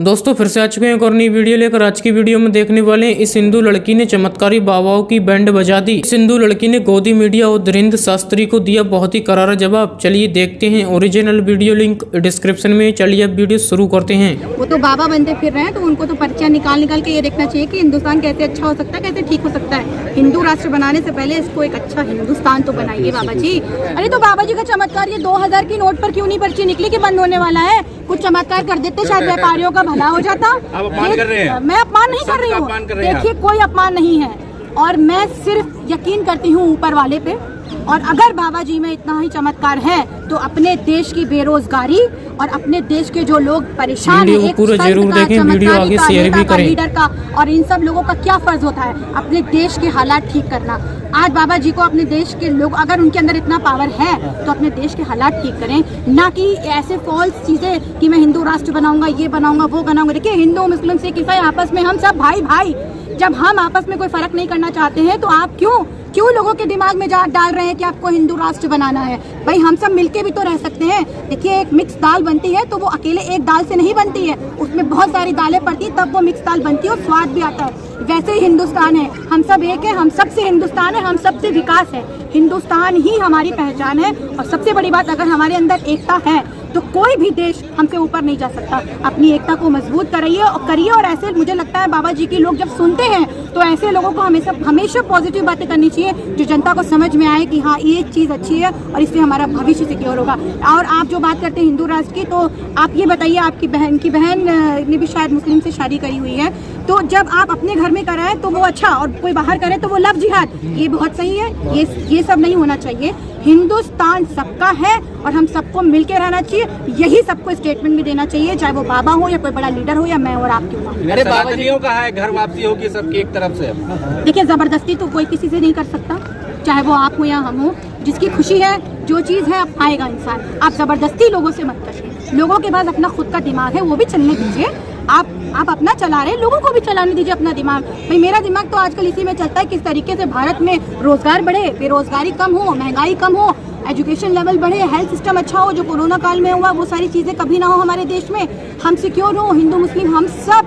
दोस्तों फिर से आ चुके हैं एक और नई वीडियो लेकर। आज की वीडियो में देखने वाले हैं इस हिंदू लड़की ने चमत्कारी बाबाओं की बैंड बजा दी। इस हिंदू लड़की ने गोदी मीडिया और धीरेन्द्र शास्त्री को दिया बहुत ही करारा जवाब। चलिए देखते हैं ओरिजिनल वीडियो, लिंक डिस्क्रिप्शन में। चलिए अब वीडियो शुरू करते हैं। वो तो बाबा बनते फिर रहे हैं, तो उनको तो पर्चियां निकाल के ये देखना चाहिए कि हिंदुस्तान कैसे अच्छा हो सकता है, कैसे ठीक हो सकता है। हिंदू राष्ट्र बनाने से पहले इसको एक अच्छा हिंदुस्तान तो बनाइए बाबा जी। अरे तो बाबा जी का चमत्कार, ये 2000 की नोट पर क्यों नहीं पर्ची निकली कि बंद होने वाला है? कुछ चमत्कार कर देते, शायद व्यापारियों का भला हो जाता। आप अपमान कर रहे हैं। मैं अपमान नहीं कर रही हूँ, देखिए कोई अपमान नहीं है, और मैं सिर्फ यकीन करती हूँ ऊपर वाले पे। और अगर बाबा जी में इतना ही चमत्कार है तो अपने देश की बेरोजगारी और अपने देश के जो लोग परेशान हैं, एक पूरा जरूर देखें, वीडियो आगे शेयर भी करें। लीडर का और इन सब लोगों का क्या फर्ज होता है अपने देश के हालात ठीक करना। आज बाबा जी को अपने देश के लोग, अगर उनके अंदर इतना पावर है तो अपने देश के हालात ठीक करें, ना कि ऐसे फॉल्स चीजें कि मैं हिंदू राष्ट्र बनाऊंगा, ये बनाऊंगा, वो बनाऊंगा। देखिए हिंदू मुस्लिम सिख ईसाई आपस में हम सब भाई भाई। जब हम आपस में कोई फर्क नहीं करना चाहते हैं तो आप क्यों लोगों के दिमाग में डाल रहे हैं कि आपको हिंदू राष्ट्र बनाना है? भाई हम सब मिलके भी तो रह सकते हैं। देखिए एक मिक्स दाल बनती है तो वो अकेले एक दाल से नहीं बनती है, उसमें बहुत सारी दालें पड़ती है तब वो मिक्स दाल बनती है और स्वाद भी आता है। वैसे ही हिंदुस्तान है, हम सब एक है, हम सबसे हिंदुस्तान है, हम सबसे विकास है। हिंदुस्तान ही हमारी पहचान है। और सबसे बड़ी बात, अगर हमारे अंदर एकता है तो कोई भी देश हमसे ऊपर नहीं जा सकता। अपनी एकता को मजबूत करिए और ऐसे मुझे लगता है बाबा जी की लोग जब सुनते हैं तो ऐसे लोगों को हमेशा पॉजिटिव बातें करनी चाहिए, जो जनता को समझ में आए कि हाँ ये चीज़ अच्छी है और इससे हमारा भविष्य सिक्योर होगा। और आप जो बात करते हैं हिंदू राष्ट्र की, तो आप ये बताइए, आपकी बहन ने भी शायद मुस्लिम से शादी करी हुई है, तो जब आप अपने घर में कराए तो वो अच्छा, और कोई बाहर करे तो वो लव जिहाद, ये बहुत सही है। ये सब नहीं होना चाहिए। हिंदुस्तान सबका है और हम सबको मिलके रहना चाहिए। यही सबको स्टेटमेंट भी देना चाहिए, चाहे वो बाबा हो या कोई बड़ा लीडर हो या मैं और आप क्यों ना। अरे बाबा जी का है, घर वापसी होगी सबकी एक तरफ से। देखिए जबरदस्ती तो कोई किसी से नहीं कर सकता, चाहे वो आप हो या हम हो। जिसकी खुशी है, जो चीज़ है, अब आएगा इंसान। आप जबरदस्ती लोगों से मत करिए। लोगों के पास अपना खुद का दिमाग है, वो भी चलने दीजिए। आप अपना चला रहे, लोगों को भी चलाने दीजिए अपना दिमाग। भाई मेरा दिमाग तो आजकल इसी में चलता है, किस तरीके से भारत में रोजगार बढ़े, बेरोजगारी कम हो, महंगाई कम हो, एजुकेशन लेवल बढ़े, हेल्थ सिस्टम अच्छा हो। जो कोरोना काल में हुआ वो सारी चीजें कभी ना हो हमारे देश में। हम सिक्योर हो, हिंदू मुस्लिम हम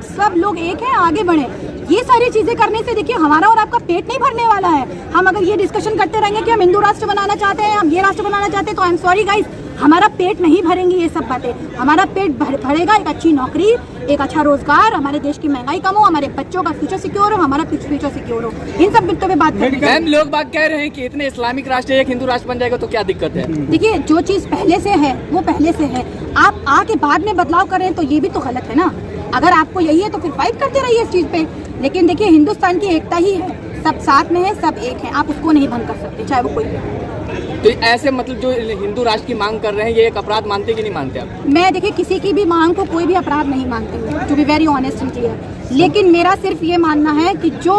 सब लोग एक हैं, आगे बढ़े। ये सारी चीजें करने से देखिए हमारा और आपका पेट नहीं भरने वाला है। हम अगर ये डिस्कशन करते रहेंगे कि हम हिंदू राष्ट्र बनाना चाहते हैं, हम ये राष्ट्र बनाना चाहते हैं, तो आई एम सॉरी गाइस, हमारा पेट नहीं भरेंगे ये सब बातें। हमारा पेट भरेगा एक अच्छी नौकरी, एक अच्छा रोजगार, हमारे देश की महंगाई कम हो, हमारे बच्चों का फ्यूचर सिक्योर हो, हमारा फ्यूचर सिक्योर हो। इन सब बिंदुओं पे बात करेंगे। मैम लोग बात कह रहे हैं कि इतने इस्लामिक राष्ट्र एक हिंदू राष्ट्र बन जाएगा तो क्या दिक्कत है? देखिए जो चीज पहले से है वो पहले से है। आप आके बाद में बदलाव करें तो ये भी तो गलत है ना। अगर आपको यही है तो फिर फाइट करते रहिए इस चीज पे। लेकिन देखिए हिंदुस्तान की एकता ही है, सब साथ में है, सब एक है, आप उसको नहीं भंग कर सकते, चाहे वो कोई भी। तो ऐसे मतलब जो हिंदू राष्ट्र की मांग कर रहे हैं, ये एक अपराध मानते कि नहीं मानते आप? मैं देखिए किसी की भी मांग को कोई भी अपराध नहीं मानती हूँ, to be very honest and clear. लेकिन मेरा सिर्फ ये मानना है कि जो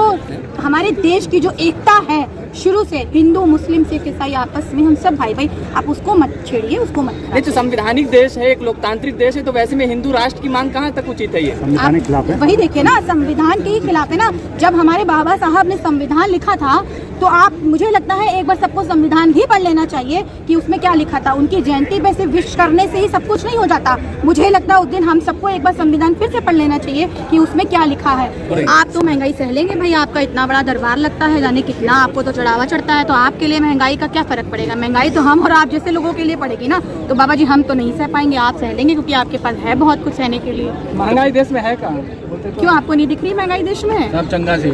हमारे देश की जो एकता है शुरू से, हिंदू मुस्लिम सिख ईसाई आपस में हम सब भाई भाई, आप उसको मत छेड़िए, उसको मत। नहीं तो संवैधानिक देश है, एक लोकतांत्रिक देश है, तो वैसे में हिंदू राष्ट्र की मांग कहाँ तक उचित है? ये संविधान के खिलाफ है। वही देखिए ना, संविधान के ही खिलाफ है ना। जब हमारे बाबा साहब ने संविधान लिखा था तो आप, मुझे लगता है एक बार सबको संविधान भी पढ़ लेना चाहिए कि उसमें क्या लिखा था। उनकी जयंती पे सिर्फ विश करने से ही सब कुछ नहीं हो जाता। मुझे लगता है उस दिन हम सबको एक बार संविधान फिर से पढ़ लेना चाहिए कि उसमें क्या लिखा है। आप तो महंगाई सह लेंगे भाई, आपका इतना बड़ा दरबार लगता है, जाने कितना आपको तो चढ़ावा चढ़ता है, तो आपके लिए महंगाई का क्या फर्क पड़ेगा? महंगाई तो हम और आप जैसे लोगों के लिए पड़ेगी ना। तो बाबा जी हम तो नहीं सह पाएंगे, आप सह लेंगे क्योंकि आपके पास है बहुत कुछ सहने के लिए। महंगाई देश में है कहाँ? क्यों आपको नहीं दिख रही महंगाई देश में? सब चंगा से,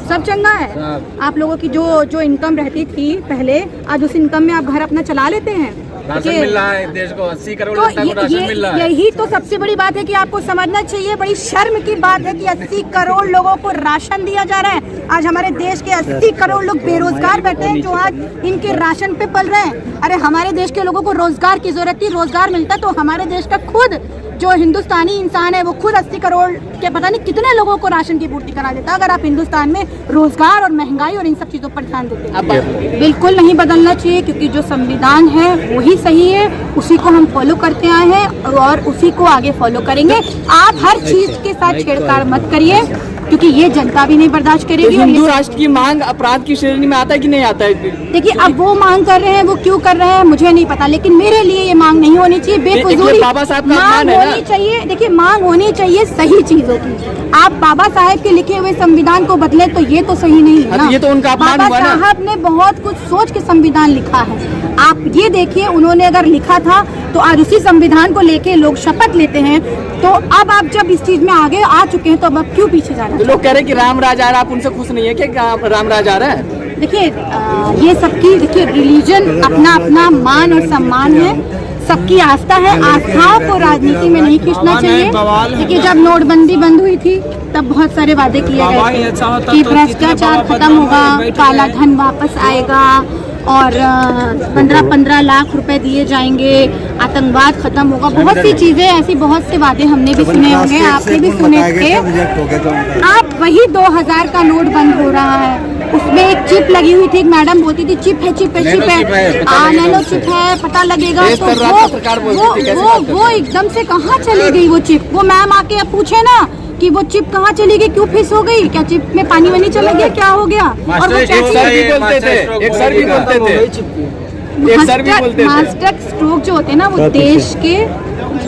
सब चंगा है। आप लोगों की जो इनकम रहती थी पहले, आज उस इनकम में आप घर अपना चला लेते हैं। राशन मिल रहा है देश को, 80 करोड़ तो जनता को राशन मिल रहा है। यही तो सबसे बड़ी बात है कि आपको समझना चाहिए। बड़ी शर्म की बात है कि 80 करोड़ लोगों को राशन दिया जा रहा है। आज हमारे देश के 80 करोड़ लोग बेरोजगार बैठे हैं, जो आज इनके राशन पे पल रहे हैं। अरे हमारे देश के लोगों को रोजगार की जरूरत थी, रोजगार मिलता तो हमारे देश का खुद जो हिंदुस्तानी इंसान है वो खुद 80 करोड़ के पता नहीं कितने लोगों को राशन की पूर्ति करा देता, अगर आप हिंदुस्तान में रोजगार और महंगाई और इन सब चीजों पर ध्यान देते। बिल्कुल नहीं बदलना चाहिए, क्योंकि जो संविधान है वही सही है, उसी को हम फॉलो करते आए हैं और उसी को आगे फॉलो करेंगे। आप हर चीज के साथ छेड़छाड़ मत करिए। क्योंकि ये जनता भी नहीं बर्दाश्त तो करेगी। और हिंदू ये राष्ट्र की मांग अपराध की श्रेणी में आता है कि नहीं आता है? देखिए, अब वो मांग कर रहे हैं, वो क्यों कर रहे हैं मुझे नहीं पता, लेकिन मेरे लिए ये मांग नहीं होनी चाहिए, बेफजूल बाबा साहब का मांग अपमान है ना। होनी चाहिए। देखिए, मांग होनी चाहिए सही चीजों की। आप बाबा साहेब के लिखे हुए संविधान को बदले तो ये तो सही नहीं है ना। ये तो उनका अपमान बाबा हुआ ना। साहब ने बहुत कुछ सोच के संविधान लिखा है। आप ये देखिए, उन्होंने अगर लिखा था तो आज उसी संविधान को लेके लोग शपथ लेते हैं। तो अब आप जब इस चीज में आगे आ चुके हैं तो अब आप क्यों पीछे जाना? तो लोग कह रहे हैं कि राम राज आ रहा है, आप उनसे खुश नहीं है क्या? राम राज आ रहा है? देखिए, ये सबकी, देखिए, रिलीजन अपना अपना मान और सम्मान है, सबकी आस्था है। आस्थाओं को राजनीति में नहीं खींचना चाहिए। देखिए, जब नोटबंदी बंद हुई थी तब बहुत सारे वादे किए गए थे कि भ्रष्टाचार खत्म होगा, काला धन वापस आएगा और 15-15 लाख रुपए दिए जाएंगे, आतंकवाद खत्म होगा। बहुत सी चीजें ऐसी, बहुत से वादे हमने भी सुने होंगे, आपने भी सुने थे। आप वही 2000 का नोट बंद हो रहा है, उसमें एक चिप लगी हुई थी, एक मैडम बोलती थी चिप है, चिप है, चिप है, नैनो चिप है, पता लगेगा। तो वो एकदम से कहाँ चली गई वो चिप? वो मैम आके अब पूछे ना कि वो चिप कहाँ चली गई, क्यों फिस हो गई, क्या चिप में पानी वानी चला गया, क्या हो गया? और वो एक सर भी बोलते थे मास्टर स्ट्रोक जो होते हैं ना, वो देश के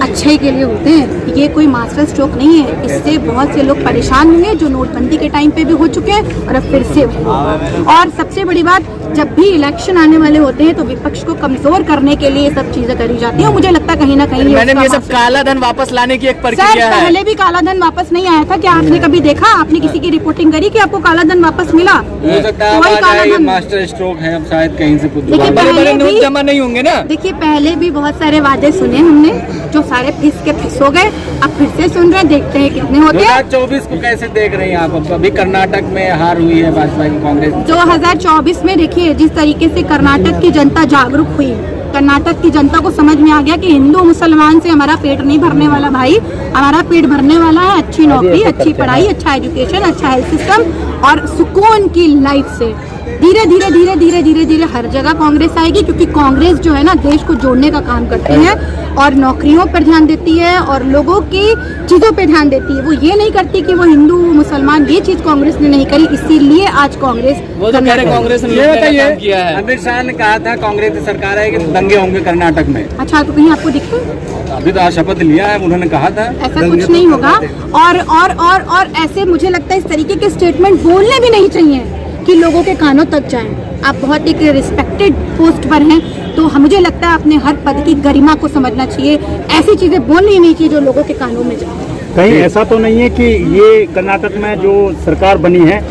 अच्छे के लिए होते हैं। ये कोई मास्टर स्ट्रोक नहीं है। इससे बहुत से लोग परेशान होंगे जो नोटबंदी के टाइम पे भी हो चुके हैं और अब फिर से होगा। और सबसे बड़ी बात, जब भी इलेक्शन आने वाले होते हैं तो विपक्ष को कमजोर करने के लिए सब चीजें करी जाती हैं और मुझे लगता है कहीं ना कहीं मैंने ये सब काला धन वापस लाने की एक प्रक्रिया है। पहले भी काला धन वापस नहीं आया था क्या? आपने कभी देखा? आपने किसी की रिपोर्टिंग करी कि आपको काला धन वापस मिला? हो सकता है कोई आज काला आए, धन मास्टर स्ट्रोक है, अब शायद कहीं से कुछ देखिए, जुगाड़। पहले नोट भी जमा नहीं होंगे ना। देखिए, पहले भी बहुत सारे वादे सुने हमने जो सारे फिस के फिस हो गए। अब फिर से सुन रहे हैं, देखते हैं कितने होते हैं। 2024 को कैसे देख रहे हैं आप? अब अभी कर्नाटक में हार हुई है भाजपा की, कांग्रेस 2024 में देखिए, जिस तरीके से कर्नाटक की जनता जागरूक हुई, कर्नाटक की जनता को समझ में आ गया कि हिंदू मुसलमान से हमारा पेट नहीं भरने वाला भाई, हमारा पेट भरने वाला है अच्छी नौकरी, अच्छी पढ़ाई, अच्छा एजुकेशन, अच्छा हेल्थ सिस्टम और सुकून की लाइफ से। धीरे धीरे धीरे धीरे धीरे धीरे हर जगह कांग्रेस आएगी, क्योंकि कांग्रेस जो है ना, देश को जोड़ने का काम करती है और नौकरियों पर ध्यान देती है और लोगों की चीजों पे ध्यान देती है। वो ये नहीं करती कि वो हिंदू मुसलमान, ये चीज कांग्रेस ने नहीं करी, इसीलिए आज कांग्रेस कांग्रेस ने काम किया है। अमित शाह ने कहा था कांग्रेस की सरकार है कि दंगे होंगे कर्नाटक में। अच्छा, तो कहीं आपको दिखे? अभी तो आज शपथ लिया है, उन्होंने कहा था ऐसा कुछ नहीं होगा। और ऐसे मुझे लगता है इस तरीके के स्टेटमेंट बोलने भी नहीं चाहिए कि लोगों के कानों तक जाएं। आप बहुत एक रिस्पेक्टेड पोस्ट पर हैं, तो मुझे लगता है अपने हर पद की गरिमा को समझना चाहिए। ऐसी चीजें बोलनी नहीं चाहिए जो लोगों के कानों में जाए। कहीं ऐसा तो नहीं है कि ये कर्नाटक में जो सरकार बनी है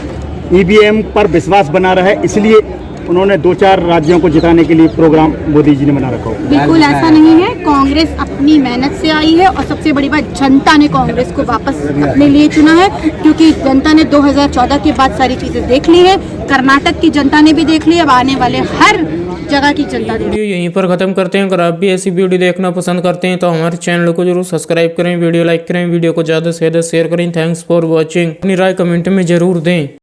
ईवीएम पर विश्वास बना रहा है, इसलिए उन्होंने 2-4 राज्यों को जिताने के लिए प्रोग्राम मोदी जी ने बना रखा हो? बिल्कुल ऐसा नहीं है। कांग्रेस अपनी मेहनत से आई है और सबसे बड़ी बात, जनता ने कांग्रेस को वापस अपने लिए चुना है, क्योंकि जनता ने 2014 के बाद सारी चीजें देख ली है। कर्नाटक की जनता ने भी देख ली, अब आने वाले हर जगह की जनता ने। वीडियो यहीं पर खत्म करते हैं। अगर आप भी ऐसी वीडियो देखना पसंद करते हैं तो हमारे चैनल को जरूर सब्सक्राइब करें, वीडियो लाइक करें, वीडियो को ज़्यादा से ज़्यादा शेयर करें। Thanks for watching. अपनी राय कमेंट में जरूर दें।